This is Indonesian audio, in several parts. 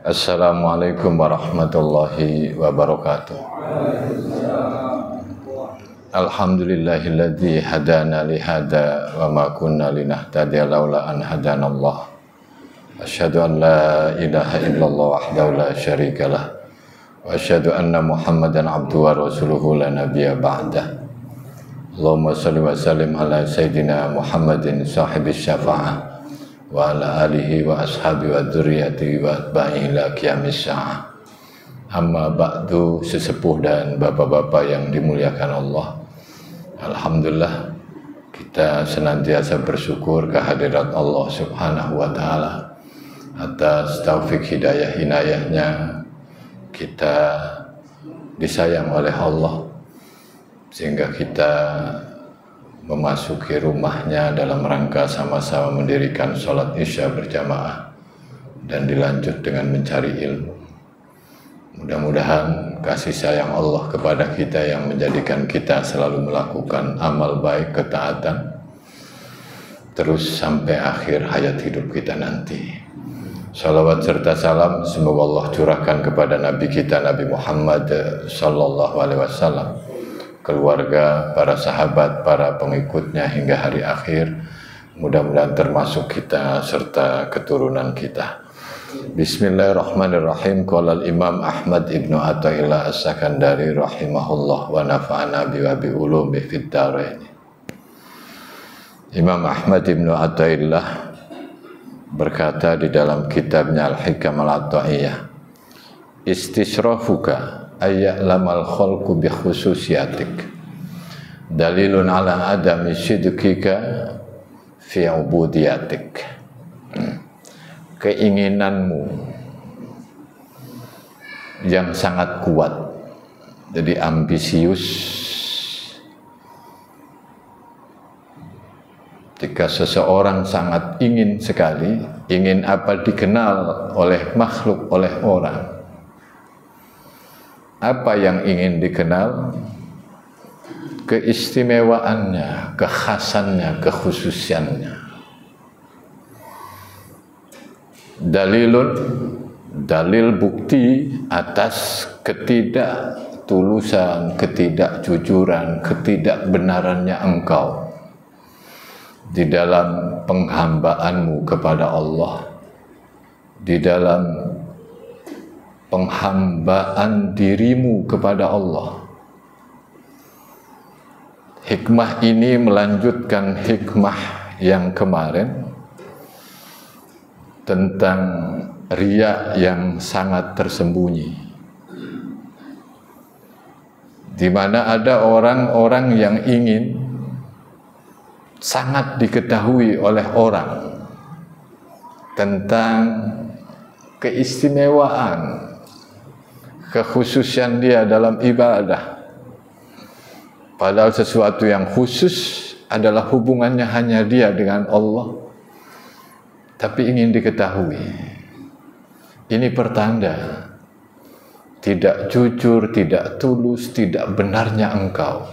Assalamualaikum warahmatullahi wabarakatuh. Alhamdulillahilladzi hadana lihada wa ma kunna linahtadiya laula an hadanallah. Asyhadu an la ilaha illallah wahdahu la syarikalah wa asyhadu anna Muhammadan abduhu wa rasuluhu la nabiyya ba'dah. Allahumma shalli wa sallim ala sayyidina Muhammadin sahibis syafa'ah wa ala alihi wa ashabi wa dzurriyyati wa atba'ihi ila qiyamis sa'ah. Amma ba'du, sesepuh dan bapak-bapak yang dimuliakan Allah. Alhamdulillah, kita senantiasa bersyukur kehadirat Allah Subhanahu wa taala atas taufik hidayah inayahnya. Kita disayang oleh Allah sehingga kita memasuki rumahnya dalam rangka sama-sama mendirikan sholat isya berjamaah dan dilanjut dengan mencari ilmu. Mudah-mudahan kasih sayang Allah kepada kita yang menjadikan kita selalu melakukan amal baik, ketaatan terus sampai akhir hayat hidup kita nanti. Salawat serta salam semoga Allah curahkan kepada Nabi kita Nabi Muhammad sallallahu alaihi wasallam, keluarga, para sahabat, para pengikutnya hingga hari akhir. Mudah-mudahan termasuk kita serta keturunan kita. Bismillahirrahmanirrahim. Qala al-Imam Ahmad ibnu Athaillah as-Sakandari rahimahullah wa nafa'ana bi ulumi fid dharain. Imam Ahmad ibnu Athaillah berkata di dalam kitabnya Al-Hikam Al-Athaiyah, istisrafuka ayya'lamal khalqu bi khususiyatik dalilun ala adami sidqika fi ubudiyatik. Keinginanmu yang sangat kuat, jadi ambisius. Jika seseorang sangat ingin sekali, ingin apa dikenal oleh makhluk, oleh orang. Apa yang ingin dikenal? Keistimewaannya, kekhasannya, kekhususiannya. Dalil bukti atas ketidaktulusan, ketidakjujuran, ketidakbenarannya engkau di dalam penghambaanmu kepada Allah, di dalam penghambaan dirimu kepada Allah. Hikmah ini melanjutkan hikmah yang kemarin tentang riya yang sangat tersembunyi, di mana ada orang-orang yang ingin sangat diketahui oleh orang tentang keistimewaan, kekhususan dia dalam ibadah. Padahal sesuatu yang khusus adalah hubungannya hanya dia dengan Allah, tapi ingin diketahui. Ini pertanda tidak jujur, tidak tulus, tidak benarnya engkau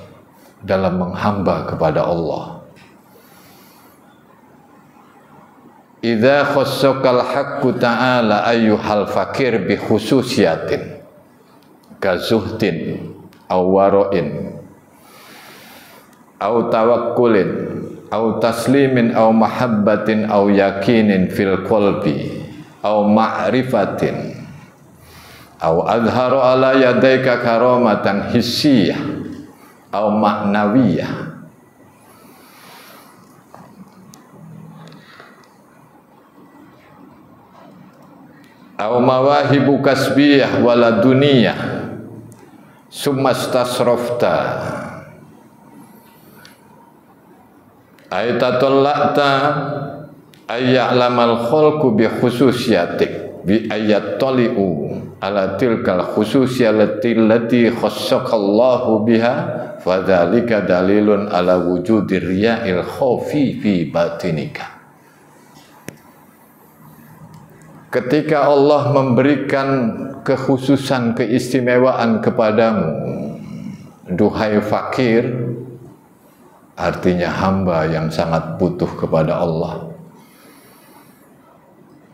dalam menghamba kepada Allah. Idza khassakal haqqu ta'ala ayyuhal fakir bi khususiyatin kazuhdin aw wara'in aw tawakkulin aw taslimin aw mahabbatin aw yakinin fil qalbi aw ma'rifatin aw adharu ala yadaika karamatan hissiyah aw ma'nawiyah aw mawahibu kasbiyah wala duniyah summa stasrafta ayatalla'ta ayya'lamal khalqu bi khususiyatik bi ayattali'u ala tilkal khususiyati allati khassakallahu biha fadzalika dalilun ala wujudir riya'il khaufi fi batinika. Ketika Allah memberikan kekhususan, keistimewaan kepadamu, duhai fakir, artinya hamba yang sangat butuh kepada Allah,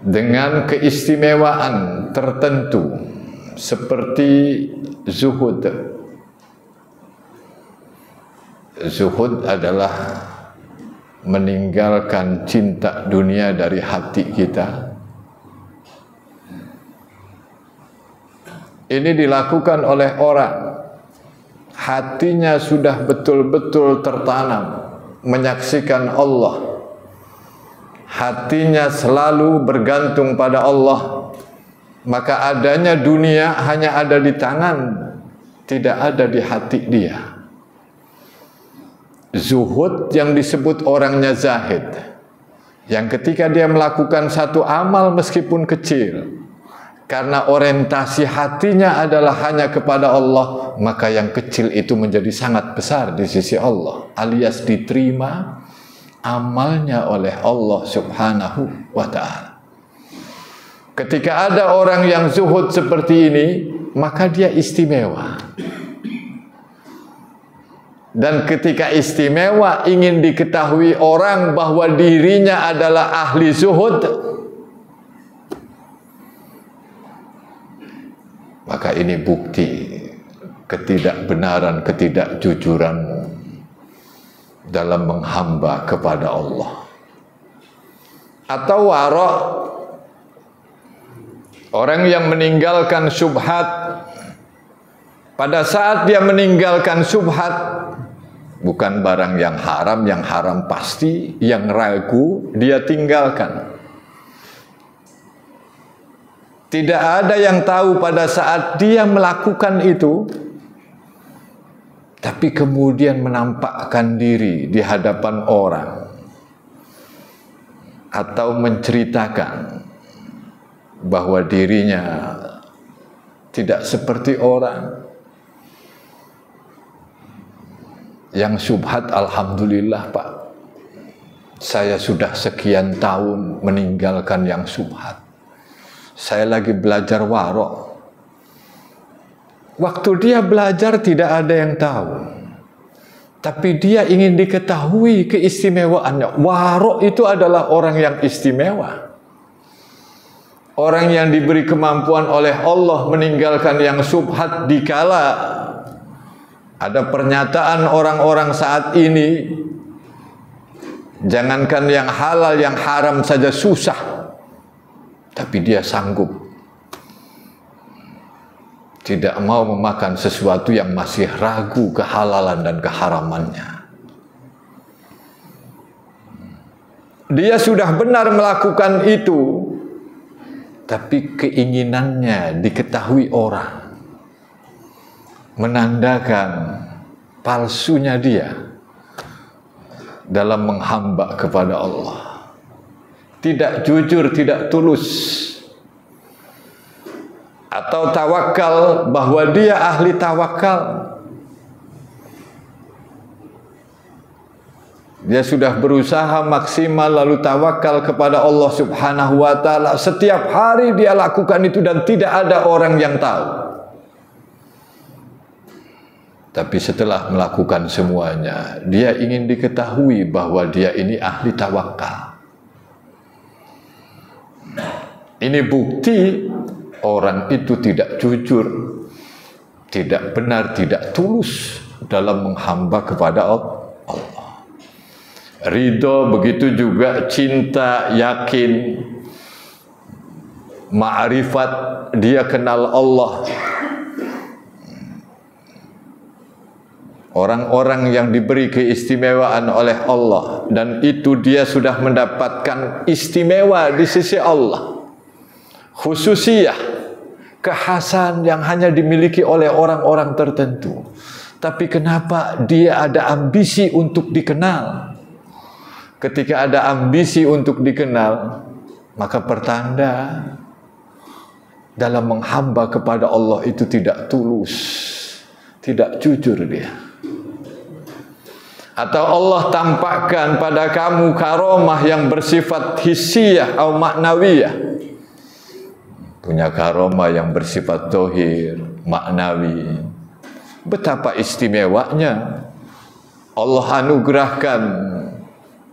dengan keistimewaan tertentu seperti zuhud. Zuhud adalah meninggalkan cinta dunia dari hati kita. Ini dilakukan oleh orang hatinya sudah betul-betul tertanam menyaksikan Allah, hatinya selalu bergantung pada Allah, maka adanya dunia hanya ada di tangan, tidak ada di hati dia. Zuhud yang disebut orangnya zahid, yang ketika dia melakukan satu amal meskipun kecil, karena orientasi hatinya adalah hanya kepada Allah, maka yang kecil itu menjadi sangat besar di sisi Allah, alias diterima amalnya oleh Allah Subhanahu wa ta'ala. Ketika ada orang yang zuhud seperti ini, maka dia istimewa. Dan ketika istimewa ingin diketahui orang bahwa dirinya adalah ahli zuhud, maka ini bukti ketidakbenaran, ketidakjujuranmu dalam menghamba kepada Allah. Atau wara', orang yang meninggalkan syubhat, pada saat dia meninggalkan syubhat, bukan barang yang haram pasti, yang ragu dia tinggalkan. Tidak ada yang tahu pada saat dia melakukan itu, tapi kemudian menampakkan diri di hadapan orang atau menceritakan bahwa dirinya tidak seperti orang yang syubhat. Alhamdulillah Pak, saya sudah sekian tahun meninggalkan yang syubhat. Saya lagi belajar wara'. Waktu dia belajar tidak ada yang tahu, tapi dia ingin diketahui keistimewaannya. Wara' itu adalah orang yang istimewa, orang yang diberi kemampuan oleh Allah meninggalkan yang syubhat. Dikala ada pernyataan orang-orang saat ini, jangankan yang halal, yang haram saja susah, tapi dia sanggup tidak mau memakan sesuatu yang masih ragu kehalalan dan keharamannya. Dia sudah benar melakukan itu, tapi keinginannya diketahui orang, menandakan palsunya dia dalam menghamba kepada Allah. Tidak jujur, tidak tulus. Atau tawakal, bahwa dia ahli tawakal. Dia sudah berusaha maksimal lalu tawakal kepada Allah Subhanahu wa ta'ala. Setiap hari dia lakukan itu dan tidak ada orang yang tahu. Tapi setelah melakukan semuanya, dia ingin diketahui bahwa dia ini ahli tawakal. Ini bukti orang itu tidak jujur, tidak benar, tidak tulus dalam menghamba kepada Allah. Ridho, begitu juga cinta, yakin, ma'rifat, dia kenal Allah. Orang-orang yang diberi keistimewaan oleh Allah, dan itu dia sudah mendapatkan istimewa di sisi Allah, khususiyah, kekhasan yang hanya dimiliki oleh orang-orang tertentu. Tapi kenapa dia ada ambisi untuk dikenal? Ketika ada ambisi untuk dikenal, maka pertanda dalam menghamba kepada Allah itu tidak tulus, tidak jujur dia. Atau Allah tampakkan pada kamu karomah yang bersifat hissiyah atau maknawiyah. Punya karomah yang bersifat zahir, maknawi. Betapa istimewanya Allah anugerahkan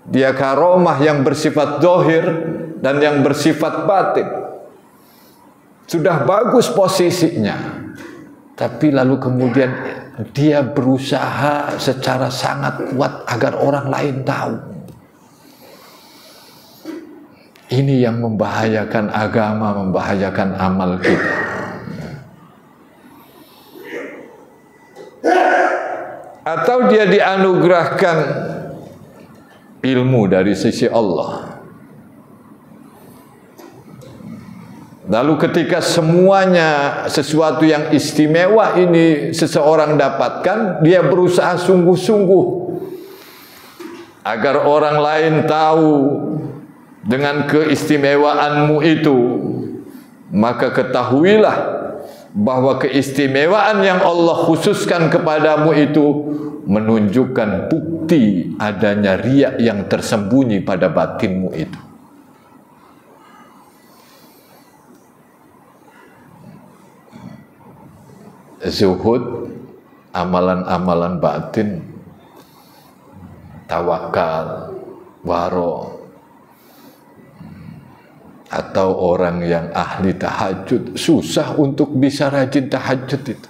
dia karomah yang bersifat zahir, dan yang bersifat batin. Sudah bagus posisinya, tapi lalu kemudian dia berusaha secara sangat kuat agar orang lain tahu. Ini yang membahayakan agama, membahayakan amal kita. Atau dia dianugerahkan ilmu dari sisi Allah. Lalu ketika semuanya sesuatu yang istimewa ini seseorang dapatkan, dia berusaha sungguh-sungguh agar orang lain tahu dengan keistimewaanmu itu. Maka ketahuilah bahwa keistimewaan yang Allah khususkan kepadamu itu menunjukkan bukti adanya riya yang tersembunyi pada batinmu itu. Zuhud, amalan-amalan batin, tawakal, waro, atau orang yang ahli tahajud, susah untuk bisa rajin tahajud itu.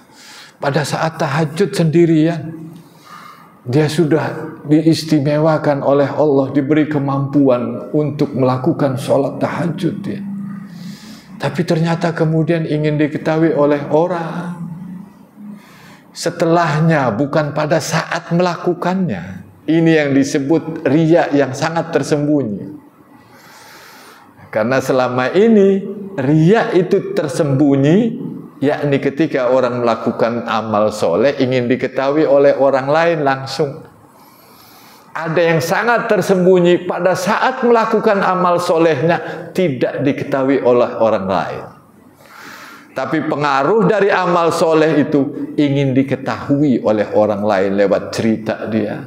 Pada saat tahajud sendirian, dia sudah diistimewakan oleh Allah, diberi kemampuan untuk melakukan sholat tahajud dia. Tapi ternyata kemudian ingin diketahui oleh orang setelahnya, bukan pada saat melakukannya. Ini yang disebut riya yang sangat tersembunyi. Karena selama ini riya itu tersembunyi, yakni ketika orang melakukan amal soleh ingin diketahui oleh orang lain langsung. Ada yang sangat tersembunyi pada saat melakukan amal solehnya tidak diketahui oleh orang lain. Tapi pengaruh dari amal soleh itu ingin diketahui oleh orang lain lewat cerita dia.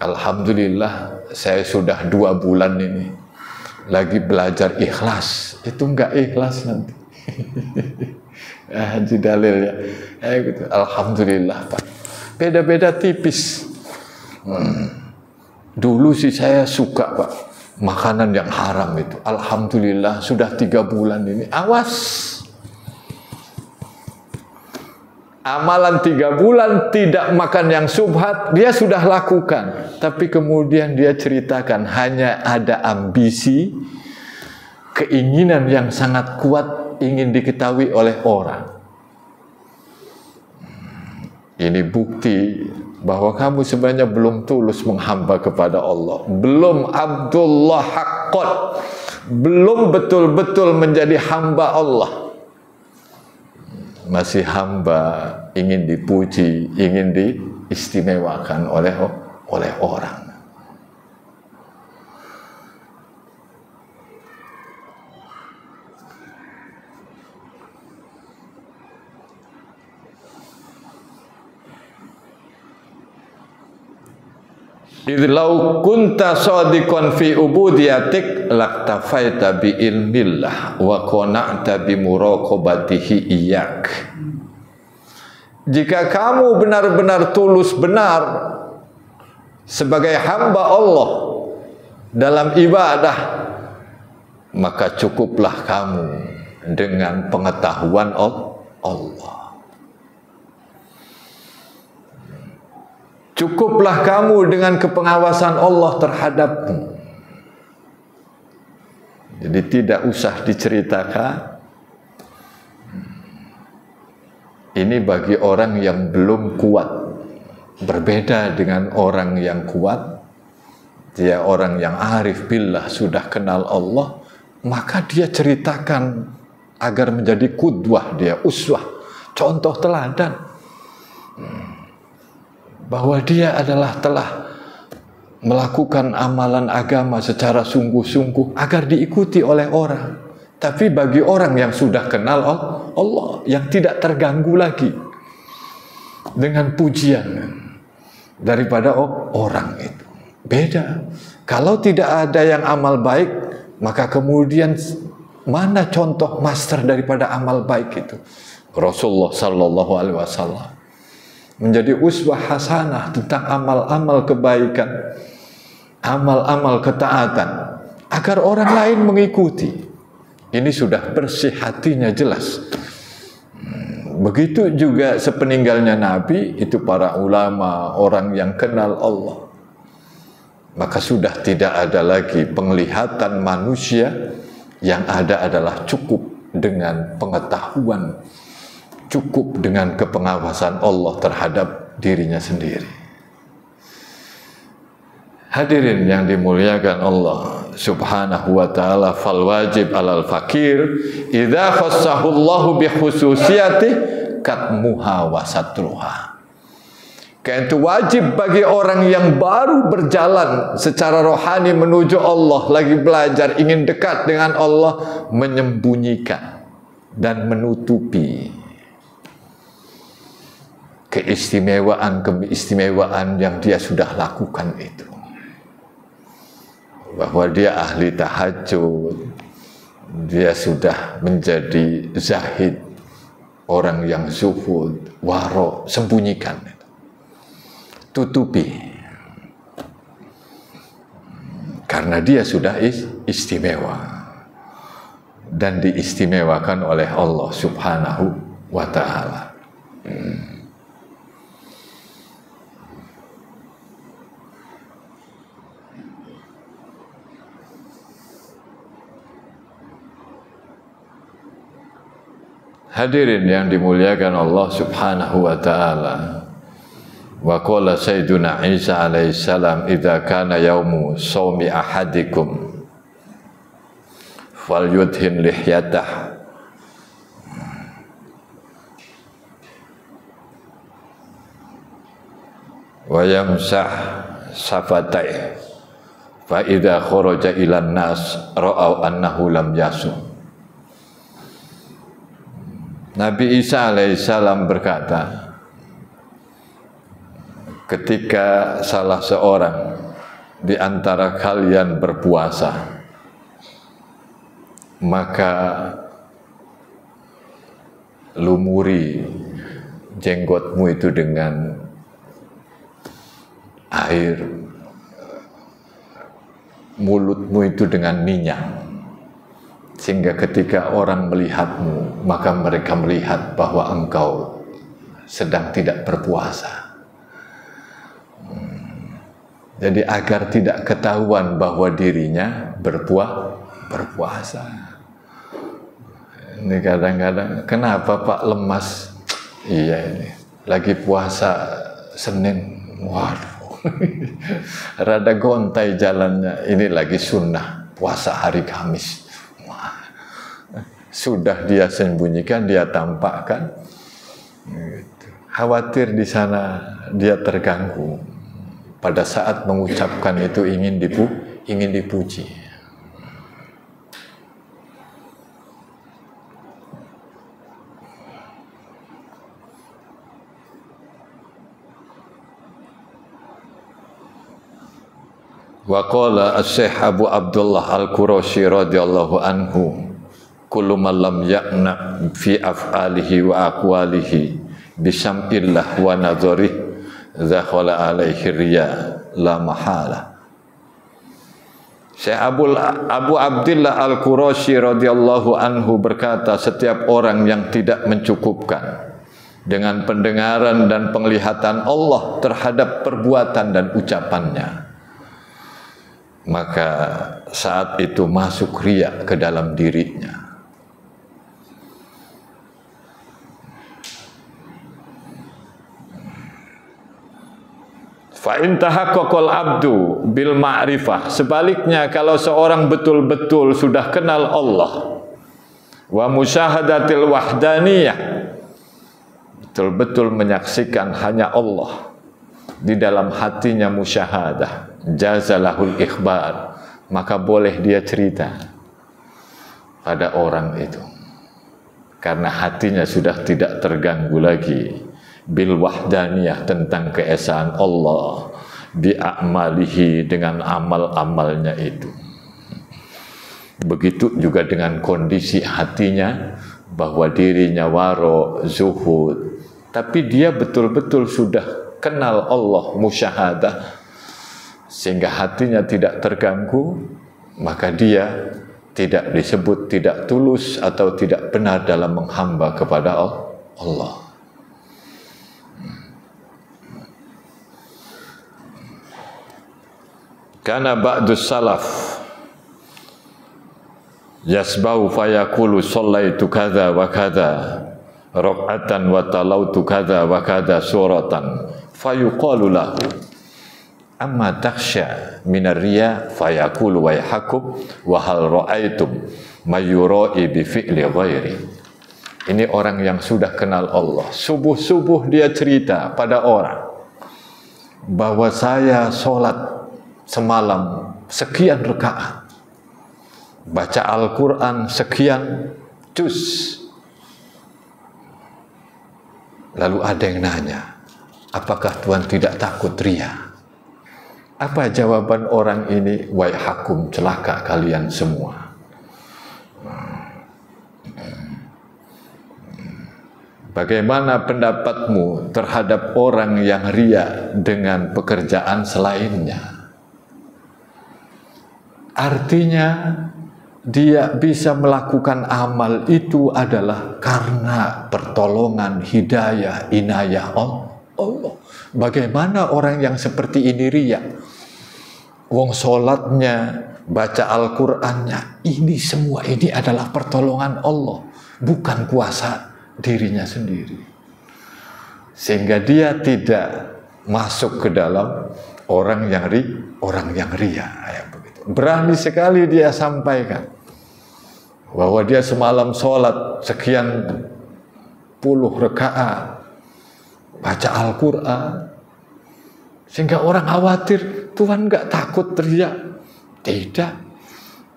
Alhamdulillah, saya sudah 2 bulan ini lagi belajar ikhlas. Itu enggak ikhlas nanti. Haji dalil ya. Gitu. Alhamdulillah Pak. Beda-beda tipis. Dulu sih saya suka Pak makanan yang haram itu. Alhamdulillah sudah 3 bulan ini. Awas. Amalan 3 bulan tidak makan yang subhat, dia sudah lakukan. Tapi kemudian dia ceritakan hanya ada ambisi, keinginan yang sangat kuat ingin diketahui oleh orang. Ini bukti bahwa kamu sebenarnya belum tulus menghamba kepada Allah. Belum Abdullah haqqan. Belum betul-betul menjadi hamba Allah. Masih hamba ingin dipuji, ingin diistimewakan oleh orang. Idlau kunta shadiqan fi ubudiyatik laktafaita bi ilmillah wa qana'ta bi muraqabatihi iyyak. Jika kamu benar-benar tulus benar sebagai hamba Allah dalam ibadah, maka cukuplah kamu dengan pengetahuan Allah. Cukuplah kamu dengan kepengawasan Allah terhadapmu. Jadi tidak usah diceritakan. Ini bagi orang yang belum kuat. Berbeda dengan orang yang kuat. Dia orang yang arif billah, sudah kenal Allah. Maka dia ceritakan agar menjadi qudwah dia, uswah, contoh teladan. Bahwa dia adalah telah melakukan amalan agama secara sungguh-sungguh agar diikuti oleh orang. Tapi bagi orang yang sudah kenal Allah, yang tidak terganggu lagi dengan pujian daripada orang itu. Beda. Kalau tidak ada yang amal baik, maka kemudian mana contoh master daripada amal baik itu? Rasulullah Sallallahu Alaihi Wasallam menjadi uswah hasanah tentang amal-amal kebaikan, amal-amal ketaatan, agar orang lain mengikuti. Ini sudah bersih hatinya, jelas. Begitu juga sepeninggalnya Nabi, itu para ulama, orang yang kenal Allah. Maka sudah tidak ada lagi penglihatan manusia, yang ada adalah cukup dengan pengetahuan, cukup dengan kepengawasan Allah terhadap dirinya sendiri. Hadirin yang dimuliakan Allah Subhanahu wa ta'ala, fal wajib alal fakir idza khassahu Allahu bi khususiyati katmuha wa satruha. Itu wajib bagi orang yang baru berjalan secara rohani menuju Allah, lagi belajar, ingin dekat dengan Allah, menyembunyikan dan menutupi keistimewaan yang dia sudah lakukan itu. Bahwa dia ahli tahajud, dia sudah menjadi zahid, orang yang zuhud, waro, sembunyikan, tutupi, karena dia sudah istimewa dan diistimewakan oleh Allah Subhanahu wa ta'ala. Hadirin yang dimuliakan Allah Subhanahu wa ta'ala. Wa qala Sayyiduna Isa alaihi salam, idza kana yaumu shaumi ahadikum falyudhin lihyatah wa yamsah safatai fa idza kharaja ilan nas ra'au annahu lam yasum. Nabi Isa alaihissalam berkata, ketika salah seorang di antara kalian berpuasa, maka lumuri jenggotmu itu dengan air, mulutmu itu dengan minyak, sehingga ketika orang melihatmu, maka mereka melihat bahwa engkau sedang tidak berpuasa. Jadi agar tidak ketahuan bahwa dirinya berpuasa. Ini kadang-kadang, kenapa Pak lemas? Iya, ini lagi puasa Senin. Waduh, rada gontai jalannya. Ini lagi sunnah puasa hari Kamis. Sudah dia sembunyikan, dia tampakkan. Khawatir di sana dia terganggu. Pada saat mengucapkan itu ingin dipuji. Wa qala Asy-Syaikh Abu Abdullah Al-Qurashi radhiyallahu anhu, kullu man lam ya'na fi af'alihi wa aqwalihi bisam'illah wa nadharih zakhala alaihi riya la mahala. Syekh Abu Abdullah Al-Qurashi radhiyallahu anhu berkata, setiap orang yang tidak mencukupkan dengan pendengaran dan penglihatan Allah terhadap perbuatan dan ucapannya, maka saat itu masuk riya ke dalam dirinya. Fa in tahaqqaqal abdu bil ma'rifah, sebaliknya kalau seorang betul-betul sudah kenal Allah, wa musyahadatil wahdaniyah, betul-betul menyaksikan hanya Allah, di dalam hatinya musyahadah, jazalahul ikhbar, maka boleh dia cerita pada orang itu, karena hatinya sudah tidak terganggu lagi bil wahdaniyah, tentang keesaan Allah, bi a'malihi, dengan amal-amalnya itu. Begitu juga dengan kondisi hatinya, bahwa dirinya waro, zuhud, tapi dia betul-betul sudah kenal Allah, musyahadah, sehingga hatinya tidak terganggu, maka dia tidak disebut tidak tulus atau tidak benar dalam menghamba kepada Allah. Karena ba'dus salaf yasbau fayaqulu shallaitu kadza wa kadza rak'atan wa talautu kadza wa kadza suratan fayuqalu lahu amma takhsha minar riya fayaqulu wa yahkum wa hal ra'aitum mayyura'i bi fi'li ghairi. Ini orang yang sudah kenal Allah. Subuh-subuh dia cerita pada orang bahwa saya sholat semalam sekian rakaat, baca Al-Quran sekian juz. Lalu ada yang nanya, apakah Tuhan tidak takut riya? Apa jawaban orang ini? Waihakum, celaka kalian semua. Bagaimana pendapatmu terhadap orang yang riya dengan pekerjaan selainnya? Artinya dia bisa melakukan amal itu adalah karena pertolongan, hidayah, inayah Allah. Bagaimana orang yang seperti ini riya? Wong sholatnya, baca Al-Qur'annya, ini semua ini adalah pertolongan Allah, bukan kuasa dirinya sendiri. Sehingga dia tidak masuk ke dalam orang yang riya. Ya, begitu. Berani sekali dia sampaikan bahwa dia semalam sholat sekian puluh rakaat, baca Al-Quran, sehingga orang khawatir, Tuhan nggak takut riya? Tidak.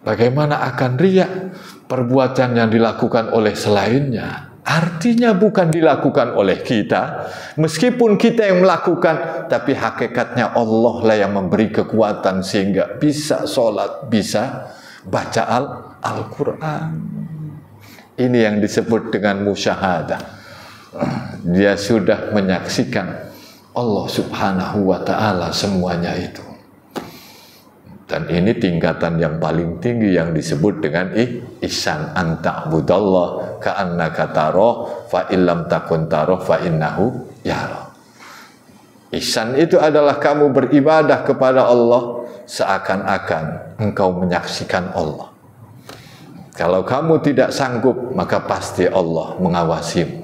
Bagaimana akan riya? Perbuatan yang dilakukan oleh selainnya, artinya bukan dilakukan oleh kita, meskipun kita yang melakukan, tapi hakikatnya Allah lah yang memberi kekuatan sehingga bisa sholat, bisa baca Al-Quran. Ini yang disebut dengan musyahadah. Dia sudah menyaksikan Allah Subhanahu wa ta'ala semuanya itu. Dan ini tingkatan yang paling tinggi yang disebut dengan ihsan, anta'budallah ka'annaka tarah fa illam takun tarah fa innahu yara. Ihsan itu adalah kamu beribadah kepada Allah seakan-akan engkau menyaksikan Allah. Kalau kamu tidak sanggup, maka pasti Allah mengawasimu.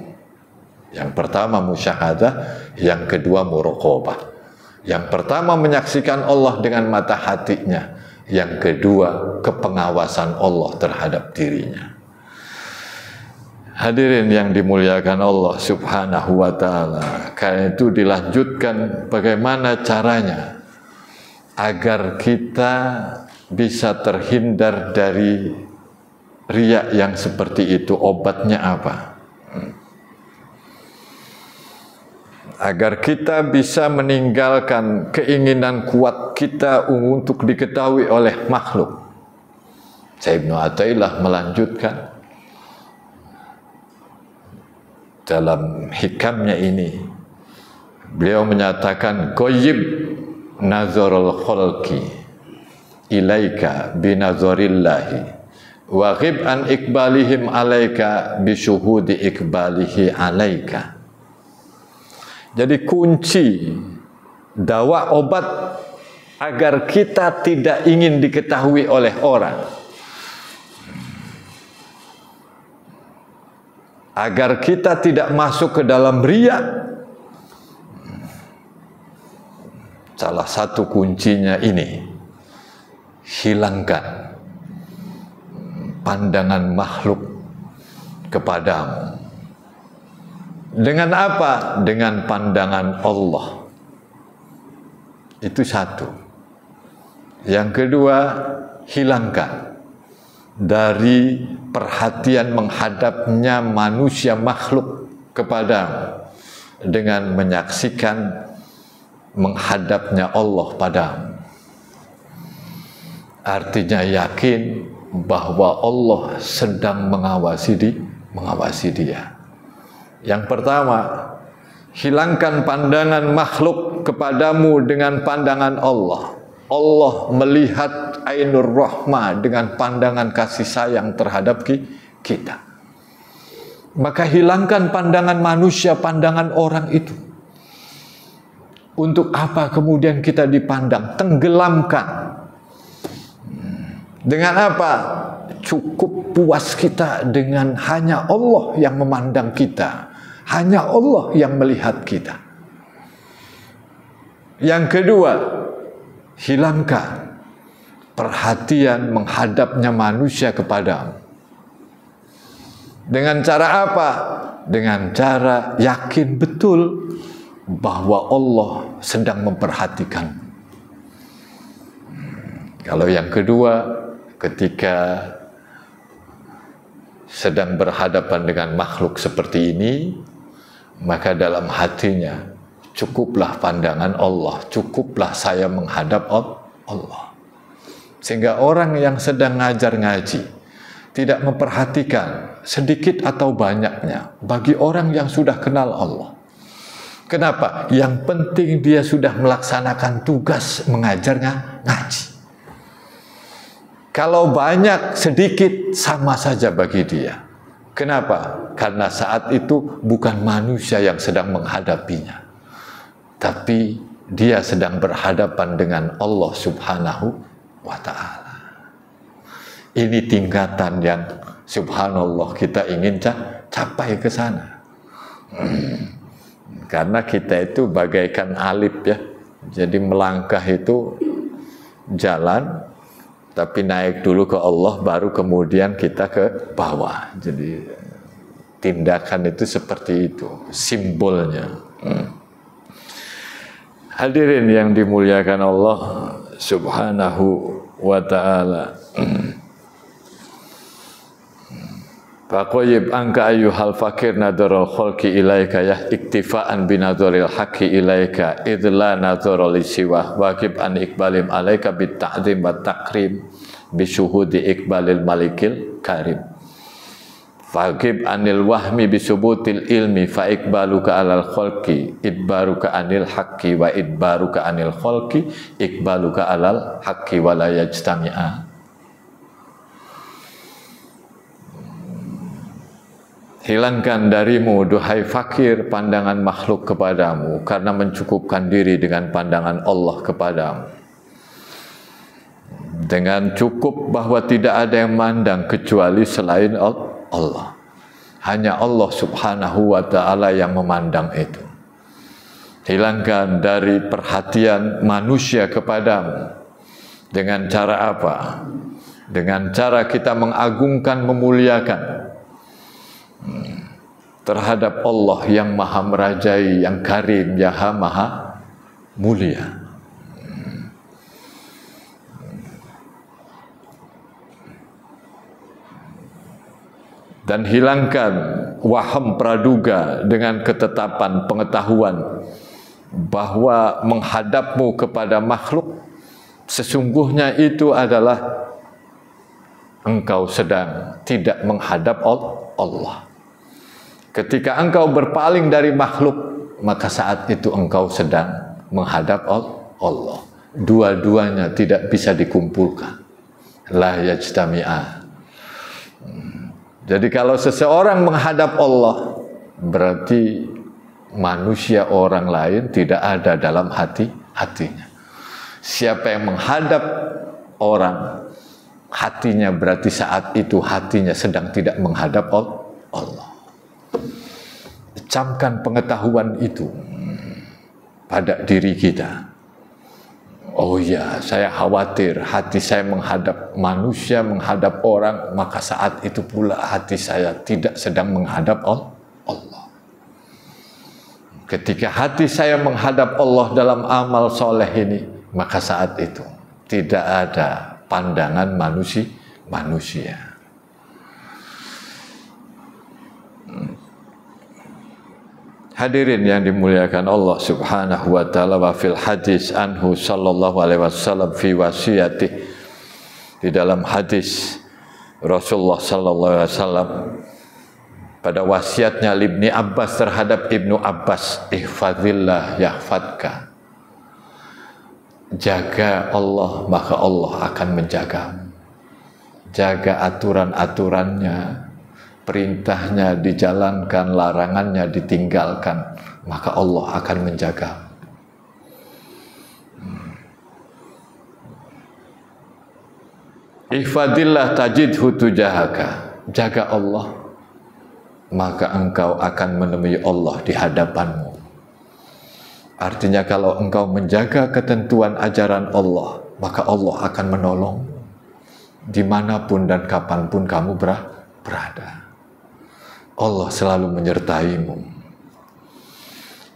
Yang pertama musyahadah, yang kedua muraqabah. Yang pertama menyaksikan Allah dengan mata hatinya, yang kedua kepengawasan Allah terhadap dirinya. Hadirin yang dimuliakan Allah Subhanahu wa ta'ala, karena itu dilanjutkan bagaimana caranya agar kita bisa terhindar dari riya yang seperti itu. Obatnya apa? Agar kita bisa meninggalkan keinginan kuat kita untuk diketahui oleh makhluk. Syekh Ibnu Athaillah melanjutkan dalam hikamnya ini, beliau menyatakan ghayyib nazarul khalqi ilaika binazarillahi wa ghib an ikbalihim alaika bisyuhudi ikbalihi alaika. Jadi kunci dawa obat agar kita tidak ingin diketahui oleh orang, agar kita tidak masuk ke dalam riya, salah satu kuncinya ini, hilangkan pandangan makhluk kepadamu. Dengan apa? Dengan pandangan Allah. Itu satu. Yang kedua, hilangkan dari perhatian menghadapnya manusia makhluk kepadamu dengan menyaksikan menghadapnya Allah padamu. Artinya yakin bahwa Allah sedang mengawasi dia. Yang pertama, hilangkan pandangan makhluk kepadamu dengan pandangan Allah. Allah melihat ainur rahmah dengan pandangan kasih sayang terhadap kita. Maka hilangkan pandangan manusia, pandangan orang itu. Untuk apa kemudian kita dipandang? Tenggelamkan. Dengan apa? Cukup puas kita dengan hanya Allah yang memandang kita. Hanya Allah yang melihat kita. Yang kedua, hilangkan perhatian menghadapnya manusia kepadamu. Dengan cara apa? Dengan cara yakin betul bahwa Allah sedang memperhatikan. Kalau yang kedua, ketika sedang berhadapan dengan makhluk seperti ini, maka dalam hatinya cukuplah pandangan Allah, cukuplah saya menghadap Allah. Sehingga orang yang sedang ngajar ngaji tidak memperhatikan sedikit atau banyaknya bagi orang yang sudah kenal Allah. Kenapa? Yang penting dia sudah melaksanakan tugas mengajar ngaji. Kalau banyak, sedikit, sama saja bagi dia. Kenapa? Karena saat itu bukan manusia yang sedang menghadapinya, tapi dia sedang berhadapan dengan Allah Subhanahu wa Ta'ala. Ini tingkatan yang subhanallah kita ingin capai ke sana. Karena kita itu bagaikan alif ya. Jadi melangkah itu jalan, tapi naik dulu ke Allah, baru kemudian kita ke bawah. Jadi tindakan itu seperti itu, simbolnya. Hadirin yang dimuliakan Allah Subhanahu wa Ta'ala. Faqayyib anka ayyuhal fakir nadarul khalqi ilaika ya iktifaan binadharil haqqi ilaika idla nadhara li siwa waqib an iqbalim alaika bit ta'zim wat takrim bi syuhudi iqbalil malikil karim. Faqib anil wahmi bi subutil ilmi fa iqbaluka alal khalqi idbaruka anil haqqi wa idbaruka anil khalqi iqbaluka alal haqqi wa la yajtami'a. Hilangkan darimu, duhai fakir, pandangan makhluk kepadamu, karena mencukupkan diri dengan pandangan Allah kepadamu. Dengan cukup bahwa tidak ada yang mandang kecuali selain Allah. Hanya Allah Subhanahu wa Ta'ala yang memandang itu. Hilangkan dari perhatian manusia kepadamu. Dengan cara apa? Dengan cara kita mengagungkan, memuliakan terhadap Allah yang maha merajai, yang karim, yang maha mulia. Dan hilangkan waham praduga dengan ketetapan pengetahuan bahwa menghadapmu kepada makhluk sesungguhnya itu adalah engkau sedang tidak menghadap Allah. Ketika engkau berpaling dari makhluk, maka saat itu engkau sedang menghadap Allah. Dua-duanya tidak bisa dikumpulkan. La yajtami'a. Jadi kalau seseorang menghadap Allah, berarti manusia orang lain tidak ada dalam hatinya. Siapa yang menghadap orang, hatinya berarti saat itu hatinya sedang tidak menghadap Allah. Camkan pengetahuan itu pada diri kita. Oh ya, saya khawatir hati saya menghadap manusia, menghadap orang, maka saat itu pula hati saya tidak sedang menghadap Allah. Ketika hati saya menghadap Allah dalam amal soleh ini, maka saat itu tidak ada pandangan manusia. Hadirin yang dimuliakan Allah Subhanahu wa Ta'ala, wa fil hadis anhu sallallahu alaihi wasallam fi wasiyati, di dalam hadis Rasulullah sallallahu alaihi wasallam pada wasiatnya Ibni Abbas terhadap Ibnu Abbas, ihfazillah yahfadka. jaga Allah, maka Allah akan menjaga. Jaga aturan-aturannya, perintahnya dijalankan, larangannya ditinggalkan, maka Allah akan menjaga. Ihfadillah tajidhu tujahaka. Jaga Allah, maka engkau akan menemui Allah di hadapanmu. Artinya kalau engkau menjaga ketentuan ajaran Allah, maka Allah akan menolongmu dimanapun dan kapanpun kamu berada. Allah selalu menyertaimu.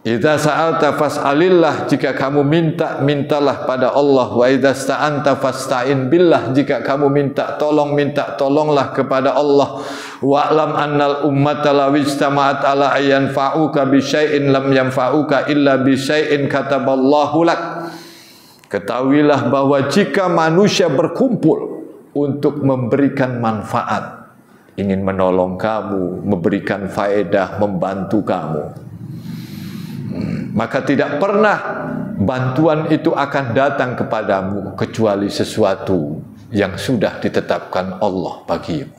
Idza sa'alta fas'alillah, jika kamu minta, mintalah pada Allah. Wa idza sta'anta fasta'in billah, jika kamu minta tolong, minta tolonglah kepada Allah. Wa'lam annal ummata law ijtama'at ala ayanfa'uka bi syai'in lam yanfa'uka illa bi syai'in kataballahu lak. Ketahuilah bahwa jika manusia berkumpul untuk memberikan manfaat, ingin menolong kamu, memberikan faedah, membantu kamu, maka tidak pernah bantuan itu akan datang kepadamu kecuali sesuatu yang sudah ditetapkan Allah bagimu.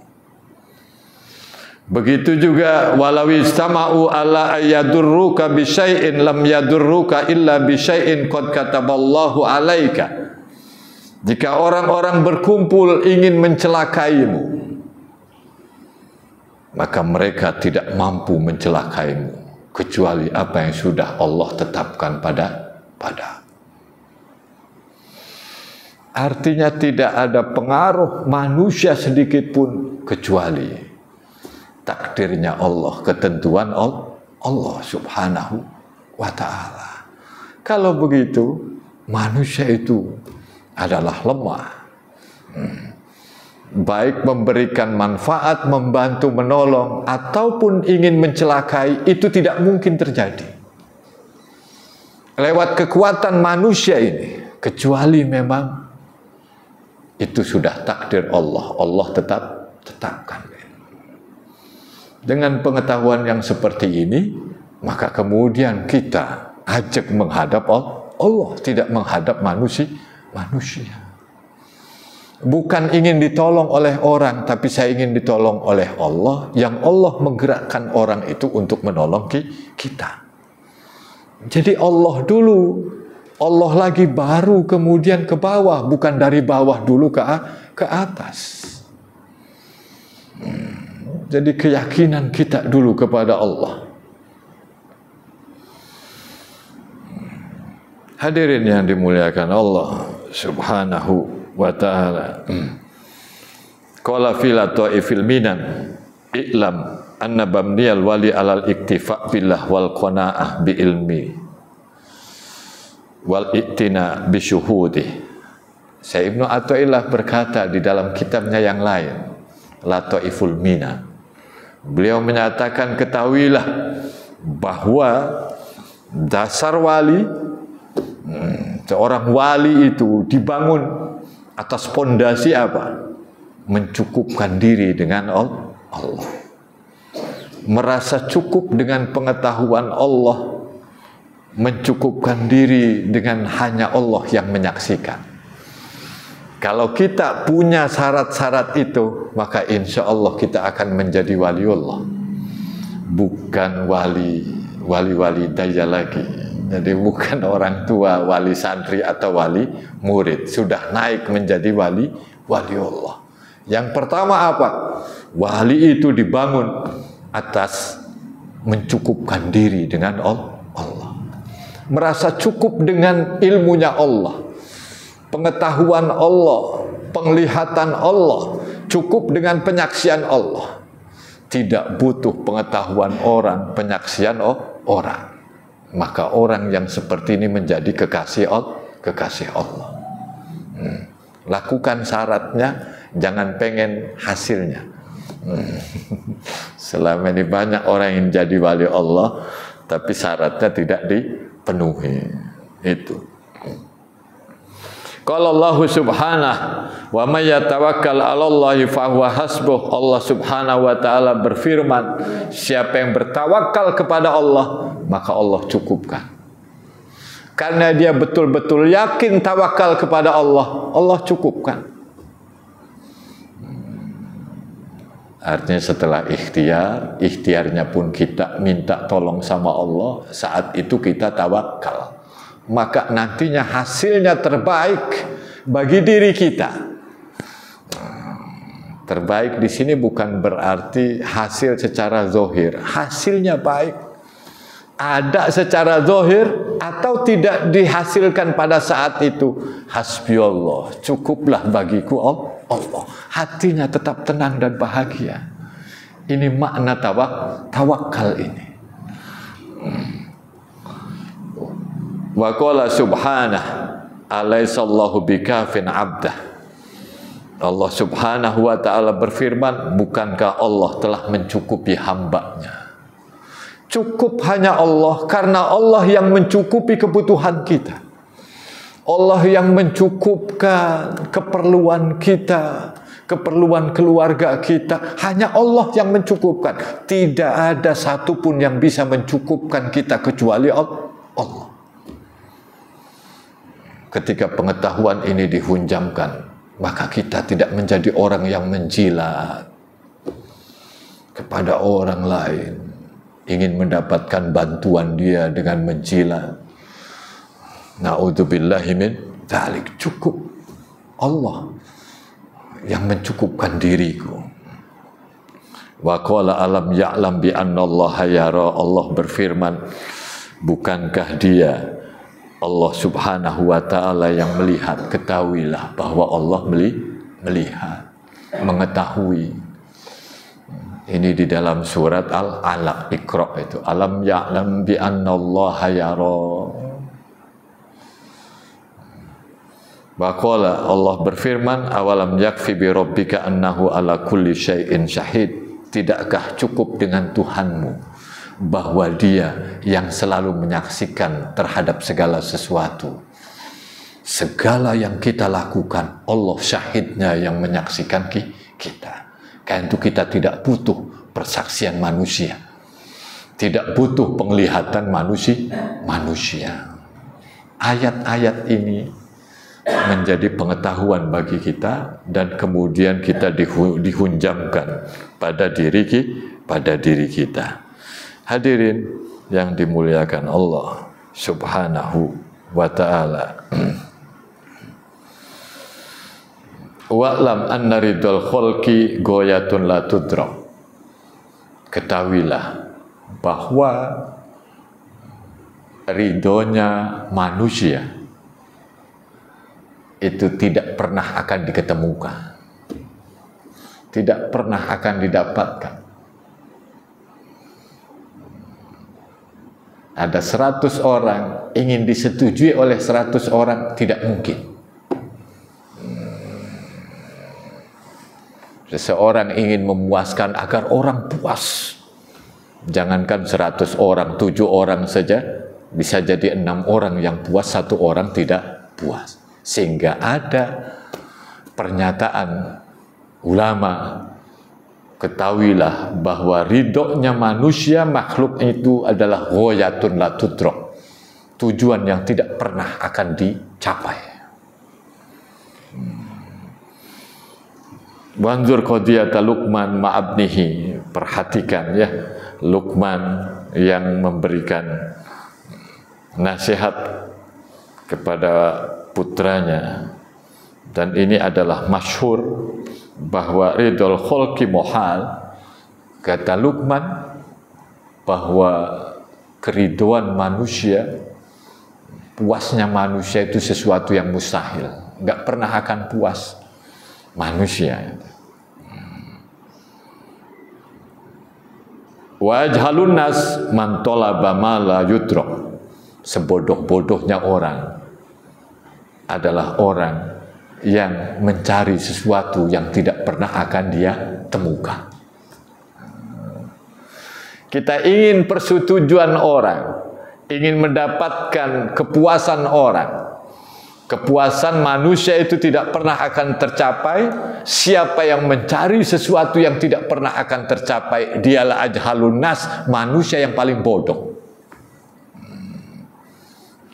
Begitu juga walau istama'u ala ayadurruka bi syai'in lam yadurruka illa bi syai'in qad kataballahu alaika. Jika orang-orang berkumpul ingin mencelakaimu, maka mereka tidak mampu mencelakaimu kecuali apa yang sudah Allah tetapkan pada. Artinya tidak ada pengaruh manusia sedikit pun kecuali takdirnya Allah, ketentuan Allah subhanahu wa ta'ala. Kalau begitu, manusia itu adalah lemah. Baik memberikan manfaat, membantu, menolong, ataupun ingin mencelakai, itu tidak mungkin terjadi lewat kekuatan manusia ini, kecuali memang itu sudah takdir Allah. Allah tetapkan. Dengan pengetahuan yang seperti ini, maka kemudian kita ajak menghadap Allah, tidak menghadap manusia. Bukan ingin ditolong oleh orang, tapi saya ingin ditolong oleh Allah, yang Allah menggerakkan orang itu untuk menolong kita. Jadi Allah dulu, Allah lagi, baru kemudian ke bawah, bukan dari bawah dulu ke atas. Jadi keyakinan kita dulu kepada Allah. Hadirin yang dimuliakan Allah subhanahu wa ta'ala. Qala fil ta'ifil minan i'lam anna bamniyal wali alal iktifa billah wal qanaah bi ilmi wal iktina bi syuhudi. Syekh Ibnu Athaillah berkata di dalam kitabnya yang lain, Lataiful Minan, beliau menyatakan, ketahuilah bahwa dasar wali, seorang wali itu dibangun atas pondasi apa? Mencukupkan diri dengan Allah, merasa cukup dengan pengetahuan Allah, mencukupkan diri dengan hanya Allah yang menyaksikan. Kalau kita punya syarat-syarat itu, maka insya Allah kita akan menjadi waliullah, bukan wali daya lagi. Jadi bukan orang tua, wali santri atau wali murid, sudah naik menjadi waliullah. Yang pertama apa? Wali itu dibangun atas mencukupkan diri dengan Allah, merasa cukup dengan ilmunya Allah, pengetahuan Allah, penglihatan Allah, cukup dengan penyaksian Allah, tidak butuh pengetahuan orang, penyaksian orang. Maka orang yang seperti ini menjadi kekasih Allah. Lakukan syaratnya, jangan pengen hasilnya. Selama ini banyak orang yang jadi wali Allah, tapi syaratnya tidak dipenuhi. Itu. Qala Allah subhanahu wa may yatawakkal 'alallahi fahuwa hasbuh. Allah subhanahu wa ta'ala berfirman, siapa yang bertawakal kepada Allah, maka Allah cukupkan. Karena dia betul-betul yakin tawakal kepada Allah, Allah cukupkan. Artinya setelah ikhtiar, ikhtiarnya pun kita minta tolong sama Allah, saat itu kita tawakal. Maka nantinya hasilnya terbaik bagi diri kita. Terbaik di sini bukan berarti hasil secara zahir, hasilnya baik. Ada secara zahir atau tidak dihasilkan pada saat itu, hasbiyallah, cukuplah bagiku Allah. Hatinya tetap tenang dan bahagia. Ini makna tawakal ini. Wa qala subhanahu alaisallahu bikafin abdah. Allah subhanahu wa ta'ala berfirman, bukankah Allah telah mencukupi hambanya? Cukup hanya Allah, karena Allah yang mencukupi kebutuhan kita. Allah yang mencukupkan keperluan kita, keperluan keluarga kita. Hanya Allah yang mencukupkan. Tidak ada satupun yang bisa mencukupkan kita kecuali Allah. Ketika pengetahuan ini dihunjamkan, maka kita tidak menjadi orang yang menjilat kepada orang lain, ingin mendapatkan bantuan dia dengan menjilat. Na'udzubillahi min dzalik. Cukup Allah yang mencukupkan diriku. Wa qala alam ya'lam bi annallaha yara. Allah berfirman, bukankah dia Allah subhanahu wa ta'ala yang melihat? Ketahuilah bahwa Allah melihat, mengetahui. Ini di dalam surat Al-Alaq, Iqra itu. Alam ya'lam bi annallaha yara. Waqala, Allah berfirman, awalam yakfi bi rabbika annahu ala kulli syai'in syahid. Tidakkah cukup dengan Tuhanmu bahwa dia yang selalu menyaksikan terhadap segala sesuatu. Segala yang kita lakukan, Allah syahidnya yang menyaksikan kita. Karena itu kita tidak butuh persaksian manusia, tidak butuh penglihatan manusia. Ayat-ayat ini menjadi pengetahuan bagi kita, dan kemudian kita dihunjamkan pada diri kita. Hadirin yang dimuliakan Allah subhanahu wa ta'ala. Wa'lam anna ridhal khalqi ghayatun la tudrak. Ketahuilah bahwa ridhonya manusia itu tidak pernah akan diketemukan, tidak pernah akan didapatkan. Ada 100 orang, ingin disetujui oleh 100 orang, tidak mungkin. Seseorang ingin memuaskan agar orang puas. Jangankan 100 orang, 7 orang saja, bisa jadi 6 orang yang puas, 1 orang tidak puas. Sehingga ada pernyataan ulama, ketahuilah bahwa ridhonya manusia, makhluk itu adalah ghayatun la tudrak, tujuan yang tidak pernah akan dicapai. Wanzur qadiyata Luqman ma'abnihi. Perhatikan ya, Luqman yang memberikan nasihat kepada putranya, dan ini adalah masyhur bahwa ridhol khalqi muhal. Kata Luqman bahwa keriduan manusia, puasnya manusia itu sesuatu yang mustahil, nggak pernah akan puas manusia. Wa ajhalun nas man talaba ma la yudrak. Sebodoh-bodohnya orang adalah orang yang mencari sesuatu yang tidak pernah akan dia temukan. Kita ingin persetujuan orang, ingin mendapatkan kepuasan orang. Kepuasan manusia itu tidak pernah akan tercapai. Siapa yang mencari sesuatu yang tidak pernah akan tercapai, dialah ajhalun nas, manusia yang paling bodoh.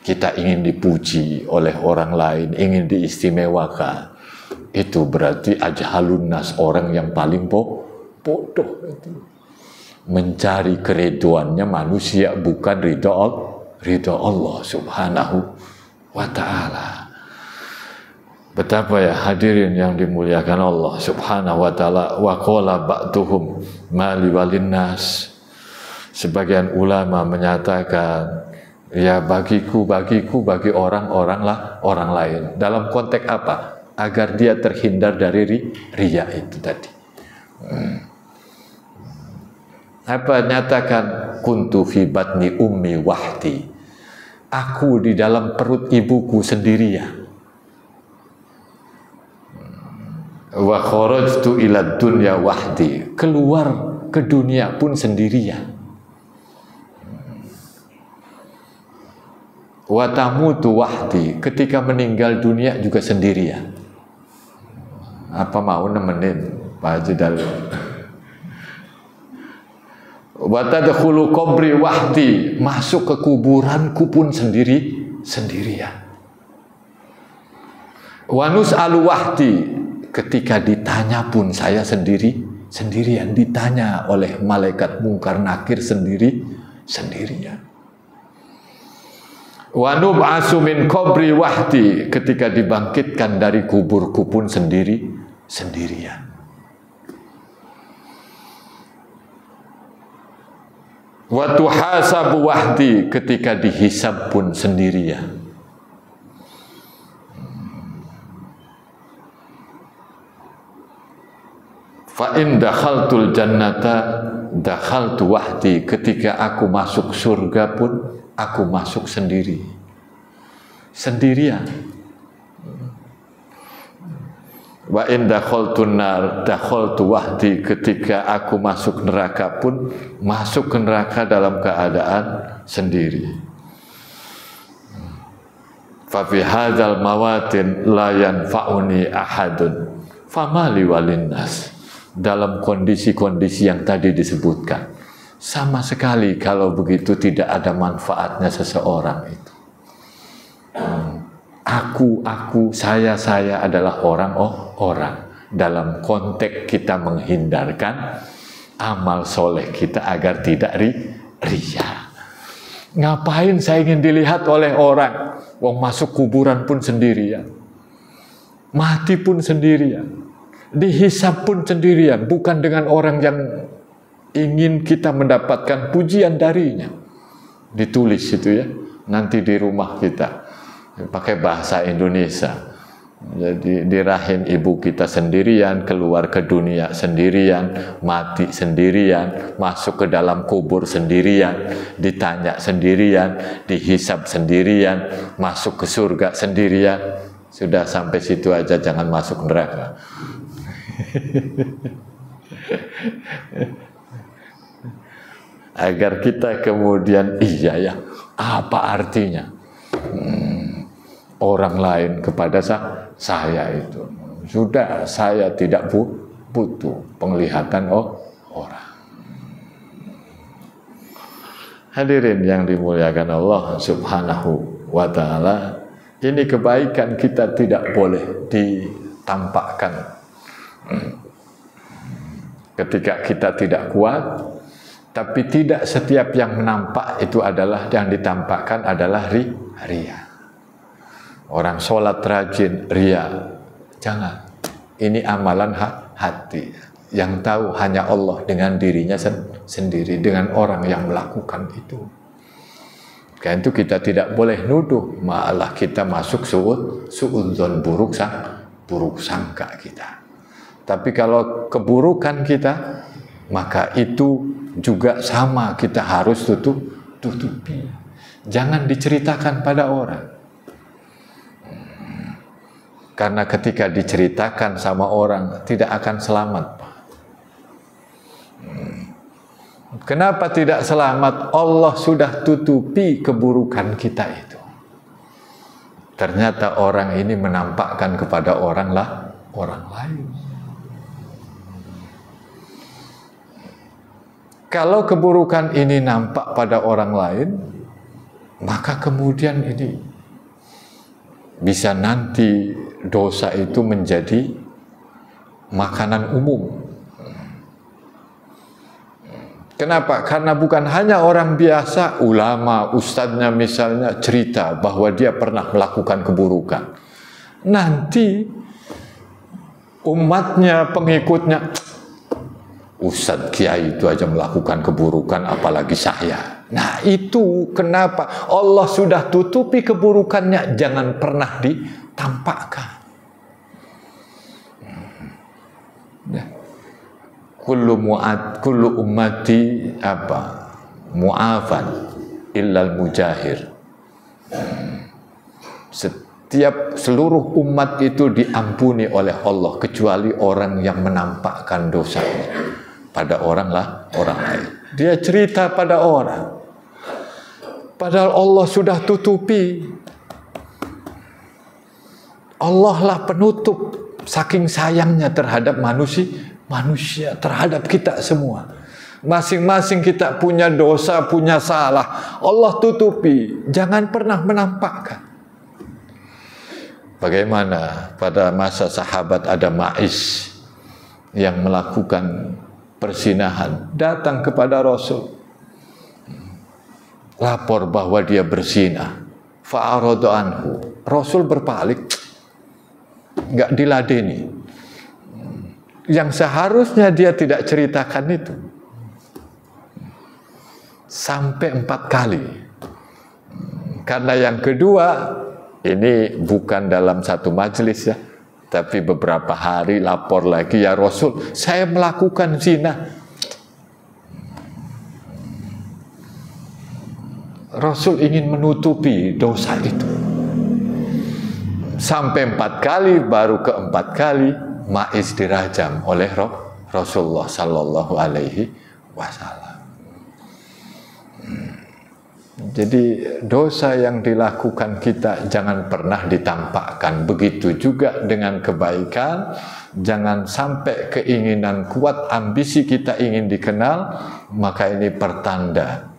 kita ingin dipuji oleh orang lain, ingin diistimewakan, itu berarti ajhalun nas, orang yang paling bodoh itu. Mencari keriduannya manusia, bukan ridho Allah subhanahu wa ta'ala. Betapa ya hadirin yang dimuliakan Allah subhanahu wa ta'ala. Wa qala ba'duhum mali walin nas. Sebagian ulama menyatakan, ya bagiku, bagi orang lain. Dalam konteks apa? Agar dia terhindar dari riya itu tadi. Apa nyatakan? Kuntu fi batni ummi wahdi. Aku di dalam perut ibuku sendirian. Wa kharajtu ila dunya wahdi. Keluar ke dunia pun sendirian. Wa tamutu wahdi. Ketika meninggal dunia juga sendirian. Apa mau nemenin Pak Haji Dalil? Wa tadkhulu qabri wahdi. Masuk ke kuburanku pun sendirian. Wa nus'alu wahdi. Ketika ditanya pun saya sendirian, ditanya oleh malaikat mungkar nakir sendirian. Wa nub'asu min qabri wahdi. Ketika dibangkitkan dari kuburku pun sendirian. Wa tuhasabu wahdi. Ketika dihisab pun sendirian. Fa in dakhaltul jannata dakhaltu wahdi. Ketika aku masuk surga pun aku masuk sendirian. Wa in dakhaltun nar dakhaltu wahdi. Ketika aku masuk neraka pun masuk ke neraka dalam keadaan sendiri. Fa fi hadzal mawatin la yanfa'uni ahadun famali walin nas. Dalam kondisi-kondisi yang tadi disebutkan, sama sekali kalau begitu tidak ada manfaatnya seseorang itu. Aku, saya adalah orang. Dalam konteks kita menghindarkan amal soleh kita agar tidak riya. Ngapain saya ingin dilihat oleh orang? Wong masuk kuburan pun sendirian, mati pun sendirian, dihisab pun sendirian, bukan dengan orang yang ingin kita mendapatkan pujian darinya. Ditulis itu ya, nanti di rumah kita pakai bahasa Indonesia. Jadi di rahim ibu kita sendirian, keluar ke dunia sendirian, mati sendirian, masuk ke dalam kubur sendirian, ditanya sendirian, dihisab sendirian, masuk ke surga sendirian. Sudah sampai situ aja, jangan masuk neraka. Agar kita kemudian, iya ya, apa artinya orang lain kepada saya itu? Sudah, saya tidak butuh penglihatan orang. Hadirin yang dimuliakan Allah subhanahu wa ta'ala, ini kebaikan kita tidak boleh ditampakkan. Ketika kita tidak kuat, tapi tidak setiap yang nampak itu adalah yang ditampakkan adalah riya. Orang sholat rajin, riya, jangan. Ini amalan hati. Yang tahu hanya Allah dengan dirinya sendiri, dengan orang yang melakukan itu. Karena itu kita tidak boleh nuduh, malah kita masuk suudzon, buruk sangka kita. Tapi kalau keburukan kita, maka itu juga sama, kita harus tutupi. Jangan diceritakan pada orang. Karena ketika diceritakan sama orang, tidak akan selamat. Kenapa tidak selamat? Allah sudah tutupi keburukan kita itu. Ternyata orang ini menampakkan kepada orang lain. Kalau keburukan ini nampak pada orang lain, maka kemudian ini bisa nanti dosa itu menjadi makanan umum. Kenapa? Karena bukan hanya orang biasa, ulama, ustadznya misalnya cerita bahwa dia pernah melakukan keburukan. Nanti umatnya, pengikutnya, ustadz kiai itu aja melakukan keburukan, apalagi saya. Nah itu kenapa Allah sudah tutupi keburukannya, jangan pernah ditampakkan. Kullu ummati mu'afan illal mujahir. Seluruh umat itu diampuni oleh Allah kecuali orang yang menampakkan dosanya pada orang lain. Dia cerita pada orang, padahal Allah sudah tutupi. Allah lah penutup, saking sayangnya terhadap manusia, terhadap kita semua. Masing-masing kita punya dosa, punya salah. Allah tutupi, jangan pernah menampakkan. Bagaimana pada masa sahabat ada Ma'is yang melakukan perzinahan, datang kepada Rasul, lapor bahwa dia berzina. Fa'aradu anhu. Rasul berpaling, nggak diladeni. Yang seharusnya dia tidak ceritakan itu. Sampai 4 kali. Karena yang kedua, ini bukan dalam satu majelis ya, tapi beberapa hari lapor lagi, ya Rasul, saya melakukan zina. Rasul ingin menutupi dosa itu. Sampai 4 kali, baru keempat kali Ma'is dirajam oleh Rasulullah Sallallahu Alaihi Wasallam. Jadi dosa yang dilakukan kita jangan pernah ditampakkan. Begitu juga dengan kebaikan, jangan sampai keinginan kuat, ambisi kita ingin dikenal, maka ini pertanda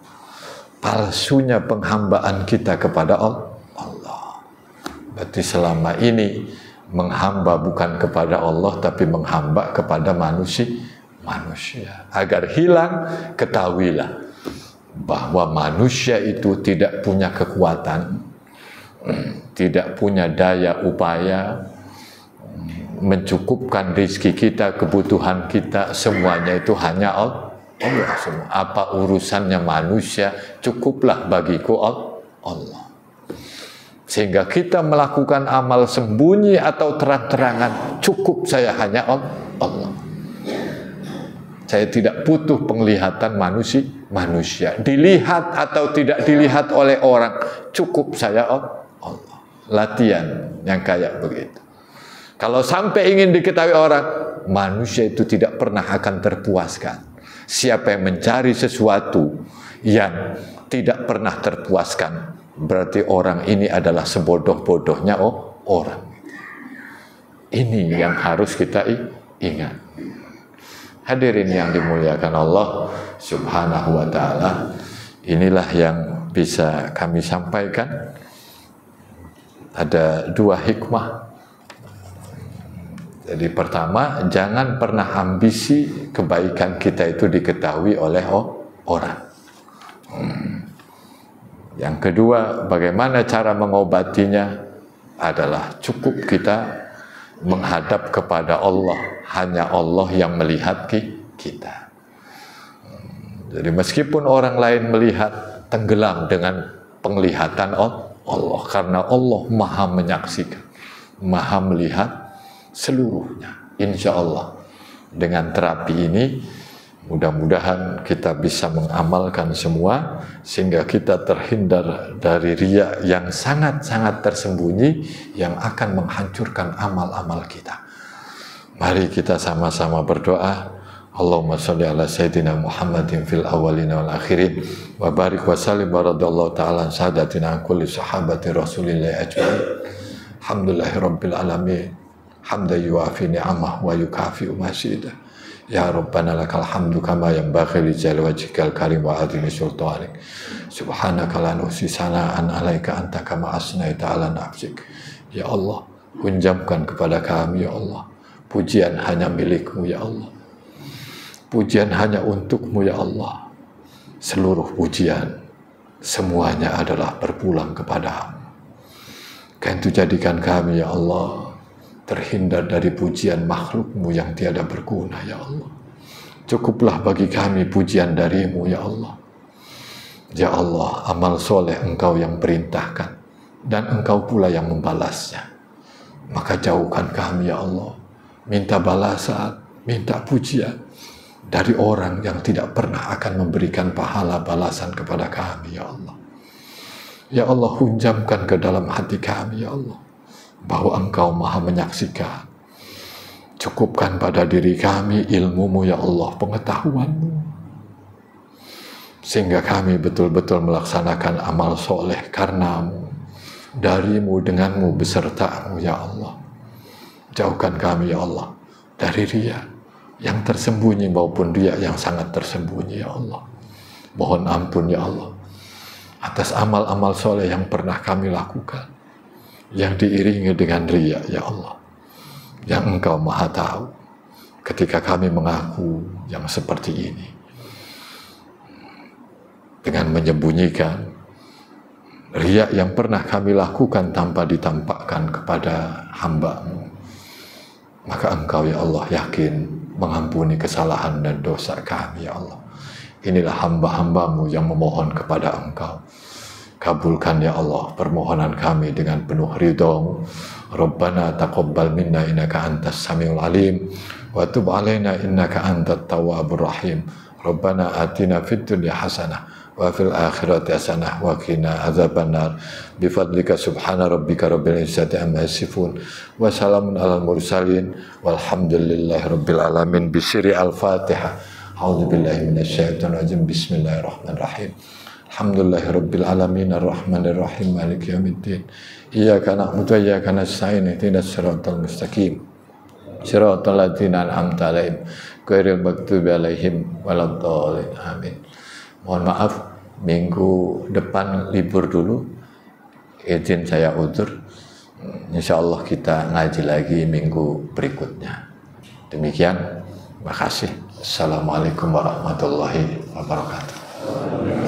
palsunya penghambaan kita kepada Allah. Berarti selama ini menghamba bukan kepada Allah, tapi menghamba kepada manusia. Agar hilang, ketahuilah bahwa manusia itu tidak punya kekuatan, tidak punya daya upaya mencukupkan rezeki kita, kebutuhan kita, semuanya itu hanya Allah semua. Apa urusannya manusia, cukuplah bagiku Allah. Sehingga kita melakukan amal sembunyi atau terang-terangan, cukup saya hanya Allah. Saya tidak butuh penglihatan manusia. Dilihat atau tidak dilihat oleh orang, cukup saya Allah. Latihan yang kayak begitu. Kalau sampai ingin diketahui orang, manusia itu tidak pernah akan terpuaskan. Siapa yang mencari sesuatu yang tidak pernah terpuaskan, berarti orang ini adalah sebodoh-bodohnya orang. Ini yang harus kita ingat. Hadirin yang dimuliakan Allah Subhanahu wa ta'ala, inilah yang bisa kami sampaikan. Ada 2 hikmah. Jadi pertama, jangan pernah ambisi kebaikan kita itu diketahui oleh orang. Yang kedua, bagaimana cara mengobatinya adalah cukup kita menghadap kepada Allah. Hanya Allah yang melihat kita. Jadi meskipun orang lain melihat, tenggelam dengan penglihatan Allah. Karena Allah maha menyaksikan, maha melihat seluruhnya. Insya Allah dengan terapi ini, mudah-mudahan kita bisa mengamalkan semua sehingga kita terhindar dari riya yang sangat-sangat tersembunyi yang akan menghancurkan amal-amal kita. Mari kita sama-sama berdoa. Allahumma sholli ala sayyidina Muhammadin fil awwalin wal akhirin wa barik wa sallim wa radallahu ta'ala sadatina kulli sahabati Rasulillah ajma'in. Alhamdulillahi rabbil alamin. Hamda yuafi ni'amah wa yukafi mazidah. Ya Rabbana lakal hamdu kama yanbaghi li jalali wajhikal karim wa 'azimi sultanik. Subhanaka la nuhsi sana'an 'alaika anta kama asnaita 'ala nafsik. Ya Allah, hunjamkan kepada kami ya Allah. Pujian hanya milik-Mu ya Allah. Pujian hanya untuk-Mu ya Allah. Seluruh pujian semuanya adalah berpulang kepada-Mu. Karena itu jadikan kami ya Allah terhindar dari pujian makhluk-Mu yang tiada berguna ya Allah. Cukuplah bagi kami pujian dari-Mu ya Allah. Ya Allah, amal soleh Engkau yang perintahkan dan Engkau pula yang membalasnya. Maka jauhkan kami ya Allah, minta balasan, minta pujian dari orang yang tidak pernah akan memberikan pahala balasan kepada kami ya Allah. Ya Allah, hunjamkan ke dalam hati kami ya Allah bahwa Engkau maha menyaksikan. Cukupkan pada diri kami ilmu-Mu ya Allah, pengetahuan-Mu, sehingga kami betul-betul melaksanakan amal soleh karena-Mu, dari-Mu, dengan-Mu, beserta-Mu ya Allah. Jauhkan kami ya Allah dari riya yang tersembunyi maupun riya yang sangat tersembunyi ya Allah. Mohon ampun ya Allah atas amal-amal soleh yang pernah kami lakukan yang diiringi dengan riya ya Allah, yang Engkau maha tahu ketika kami mengaku yang seperti ini dengan menyembunyikan riya yang pernah kami lakukan tanpa ditampakkan kepada hamba-Mu, maka Engkau ya Allah yakin mengampuni kesalahan dan dosa kami ya Allah. Inilah hamba-hamba-Mu yang memohon kepada Engkau. Kabulkan ya Allah permohonan kami dengan penuh ridha-Mu. Rabbana taqabbal minna innaka antas samiul alim wa tub alaina innaka antat tawwabur rahim. Rabbana atina fid dunya hasanah wa fil akhirati hasanah wa qina adzabannar. Bi fadlika subhana rabbika rabbil izzati amma yasifun wa salamun alal mursalin walhamdulillahi rabbil alamin. Bisiri al-Fatihah. A'udzu billahi minasyaitonir rajim. Bismillahirrahmanirrahim. Alhamdulillahi rabbil alamin arrahmanir rahim maliki yaumiddin. Iyyaka na'budu wa iyyaka nasta'in ihdinas siratal mustaqim. Siratal ladzina an'amta 'alaihim ghairil maghdubi 'alaihim waladdallin. Amin. Mohon maaf, minggu depan libur dulu. Izin saya udzur. Insyaallah kita ngaji lagi minggu berikutnya. Demikian. Makasih. Assalamualaikum warahmatullahi wabarakatuh.